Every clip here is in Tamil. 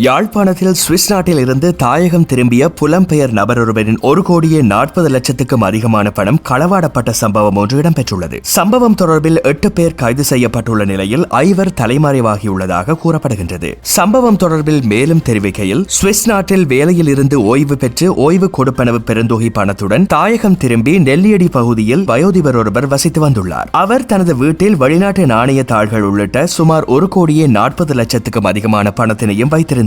யாழ்ப்பாணத்தில் சுவிஸ் நாட்டில் இருந்து தாயகம் திரும்பிய புலம்பெயர் நபர் ஒருவரின் 1,40,00,000க்கும் அதிகமான பணம் களவாடப்பட்ட சம்பவம் ஒன்று இடம்பெற்றுள்ளது. சம்பவம் தொடர்பில் 8 பேர் கைது செய்யப்பட்டுள்ள நிலையில் 5 தலைமறைவாகியுள்ளதாக கூறப்படுகின்றது. சம்பவம் தொடர்பில் மேலும் தெரிவிக்கையில், சுவிஸ் நாட்டில் வேலையில் இருந்து ஓய்வு பெற்று ஓய்வு கொடுப்பனவு பெருந்தொகை பணத்துடன் தாயகம் திரும்பி நெல்லியடி பகுதியில் வயோதிபர் ஒருவர் வசித்து வந்துள்ளார். அவர் தனது வீட்டில் வெளிநாட்டு நாணய தாள்கள் உள்ளிட்ட சுமார் 1,40,00,000க்கும் அதிகமான பணத்தினையும் வைத்திருந்தார்.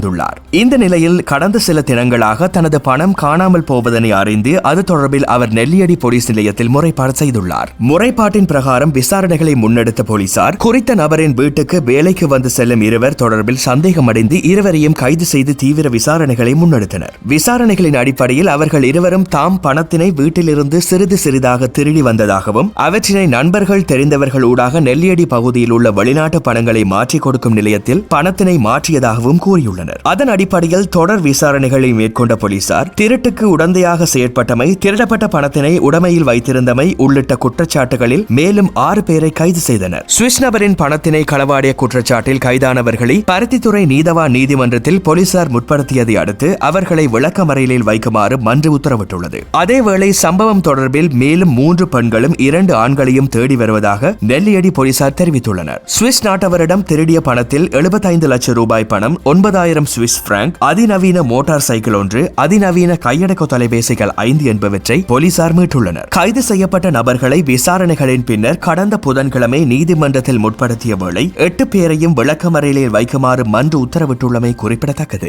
இந்த நிலையில் கடந்த சில தினங்களாக தனது பணம் காணாமல் போவதனை அறிந்து அது தொடர்பில் அவர் நெல்லியடி போலீஸ் நிலையத்தில் முறைப்பாடு செய்துள்ளார். முறைப்பாட்டின் பிரகாரம் விசாரணைகளை முன்னெடுத்த போலீசார் குறித்த நபரின் வீட்டுக்கு வேலைக்கு வந்து செல்லும் இருவர் தொடர்பில் சந்தேகமடைந்து இருவரையும் கைது செய்து தீவிர விசாரணைகளை முன்னெடுத்தனர். விசாரணைகளின் அடிப்படையில் அவர்கள் இருவரும் தாம் பணத்தினை வீட்டிலிருந்து சிறிது சிறிதாக திருடி வந்ததாகவும் அவற்றினை நண்பர்கள் தெரிந்தவர்கள் ஊடாக நெல்லியடி பகுதியில் உள்ள வெளிநாட்டு பணங்களை மாற்றிக் கொடுக்கும் நிலையத்தில் பணத்தினை மாற்றியதாகவும் கூறியுள்ளனர். அதன் அடிப்படையில் தொடர் விசாரணைகளை மேற்கொண்ட போலீசார் திருட்டுக்கு உடந்தையாக செயற்பட்டமை, திருடப்பட்ட பணத்தினை உடைமையில் வைத்திருந்தமை உள்ளிட்ட குற்றச்சாட்டுகளில் மேலும் 6 பேரை கைது செய்தனர். சுவிஸ் நபரின் பணத்தினை களவாடிய குற்றச்சாட்டில் கைதானவர்களை பருத்தித்துறை நீதவான் நீதிமன்றத்தில் போலீசார் முற்படுத்தியதை அடுத்து அவர்களை விளக்கமறையிலில் வைக்குமாறு மன்று உத்தரவிட்டுள்ளது. அதேவேளை சம்பவம் தொடர்பில் மேலும் 3 பெண்களும் 2 ஆண்களையும் தேடி வருவதாக நெல்லியடி போலீசார் தெரிவித்துள்ளனர். சுவிஸ் நாட்டவரிடம் திருடிய பணத்தில் 75 லட்சம் ரூபாய் பணம், 9,000 சுவிஸ் பிராங்க், அதிநவீன மோட்டார் சைக்கிள் ஒன்று, அதிநவீன கையடக்க தொலைபேசிகள் 5 என்பவற்றை போலீசார் மீட்டுள்ளனர். கைது செய்யப்பட்ட நபர்களை விசாரணைகளின் பின்னர் கடந்த புதன்கிழமை நீதிமன்றத்தில் முற்படுத்திய வேளை 8 பேரையும் விளக்கமறையிலில் வைக்குமாறு மன்று உத்தரவிட்டுள்ளமை குறிப்பிடத்தக்கது.